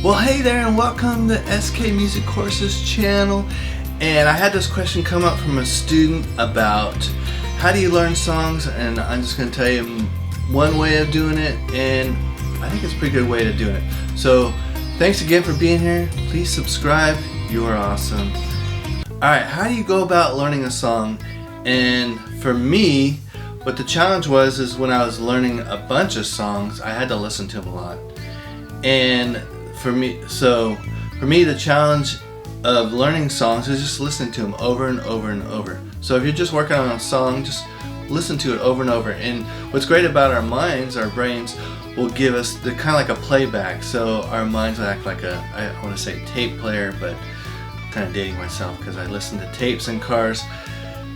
Well, hey there, and welcome to SKMusic Courses Channel. And I had this question come up from a student about how do you learn songs, and I'm just going to tell you one way of doing it, and I think it's a pretty good way to do it. So thanks again for being here. Please subscribe. You are awesome. Alright, how do you go about learning a song? And for me, what the challenge was is when I was learning a bunch of songs, I had to listen to them a lot. And for me, the challenge of learning songs is just listening to them over and over and over. So if you're just working on a song, just listen to it over and over. And what's great about our minds, our brains, will give us the kind of like a playback. So our minds will act like I want to say tape player, but I'm kind of dating myself because I listen to tapes in cars.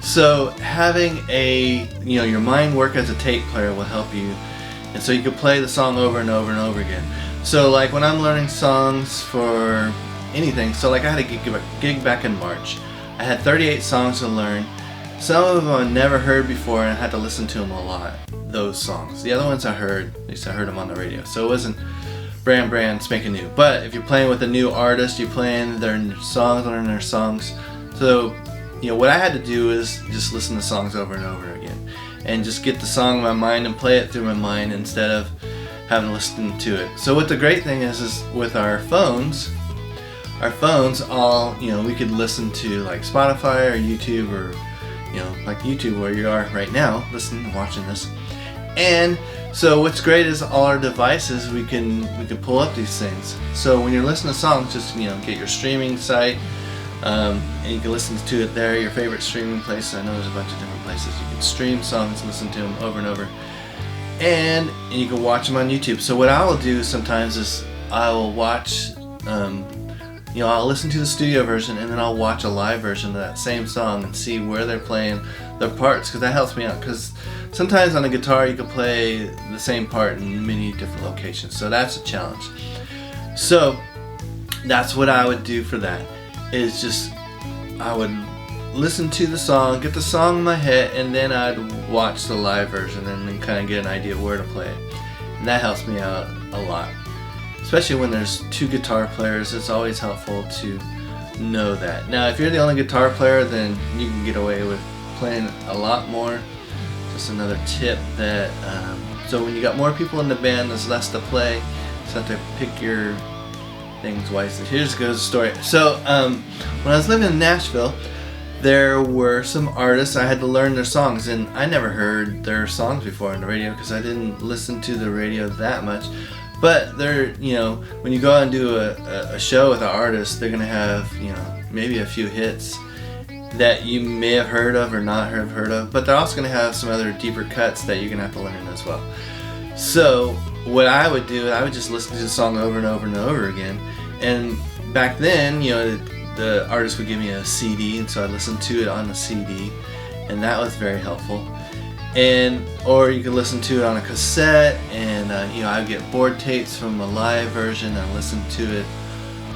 So having your mind work as a tape player will help you, and so you can play the song over and over and over again. So like when I'm learning songs for anything, so like I had a gig back in March. I had 38 songs to learn. Some of them I never heard before and I had to listen to them a lot, those songs. The other ones I heard, at least I heard them on the radio. So it wasn't brand spanking new. But if you're playing with a new artist, you're playing their songs, learning their songs. So what I had to do is just listen to songs over and over again and just get the song in my mind and play it through my mind instead of having to listen to it. So what the great thing is with our phones all, we could listen to like Spotify or YouTube or, like YouTube where you are right now, watching this. And so what's great is all our devices, we can pull up these things. So when you're listening to songs, just, get your streaming site, and you can listen to it there, your favorite streaming place. I know there's a bunch of different places you can stream songs, listen to them over and over. And you can watch them on YouTube. So what I will do sometimes is I will watch, I'll listen to the studio version and then I'll watch a live version of that same song and see where they're playing their parts, because that helps me out. Because sometimes on a guitar you can play the same part in many different locations. So that's a challenge. So that's what I would do for that. Is just I would listen to the song, get the song in my head, and then I'd watch the live version and then kind of get an idea of where to play it. And that helps me out a lot. Especially when there's two guitar players, it's always helpful to know that. Now, if you're the only guitar player, then you can get away with playing a lot more. Just another tip that, so when you got more people in the band, there's less to play, so you have to pick your things wisely. Here's goes the story. So, when I was living in Nashville, there were some artists I had to learn their songs, and I never heard their songs before on the radio because I didn't listen to the radio that much. But they're, when you go out and do a show with an artist, they're gonna have, maybe a few hits that you may have heard of or not have heard of, but they're also gonna have some other deeper cuts that you're gonna have to learn as well. So what I would do, I would just listen to the song over and over and over again. And back then, the artist would give me a CD, and so I listened to it on the CD, and that was very helpful. Or you can listen to it on a cassette, and I would get board tapes from a live version and listen to it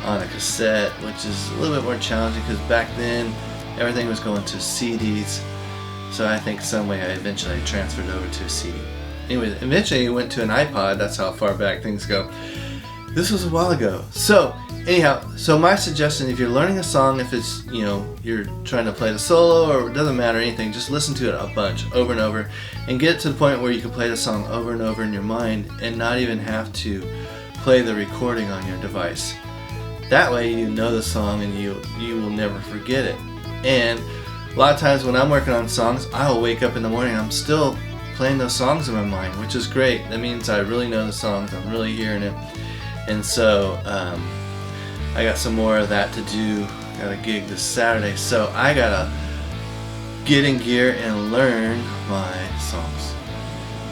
on a cassette, which is a little bit more challenging because back then everything was going to CDs. So I think some way I eventually transferred over to a CD. Anyway, eventually it went to an iPod. That's how far back things go. This was a while ago. So anyhow, so my suggestion, if you're learning a song, if it's, you're trying to play the solo or it doesn't matter anything, just listen to it a bunch over and over and get to the point where you can play the song over and over in your mind and not even have to play the recording on your device. That way you know the song and you will never forget it. And a lot of times when I'm working on songs, I'll wake up in the morning and I'm still playing those songs in my mind, which is great. That means I really know the songs, I'm really hearing it. And so I got some more of that to do. Got a gig this Saturday, so I gotta get in gear and learn my songs.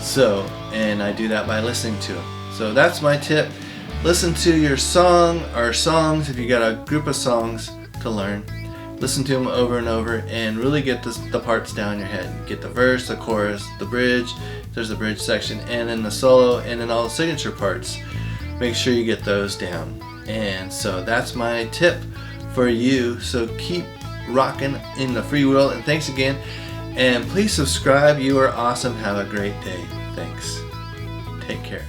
So, and I do that by listening to them. So that's my tip. Listen to your song or songs if you got a group of songs to learn. Listen to them over and over and really get the parts down in your head. Get the verse, the chorus, the bridge, there's the bridge section, and then the solo, and then all the signature parts. Make sure you get those down. And so that's my tip for you. So keep rocking in the free world, and thanks again. And please subscribe. You are awesome. Have a great day. Thanks. Take care.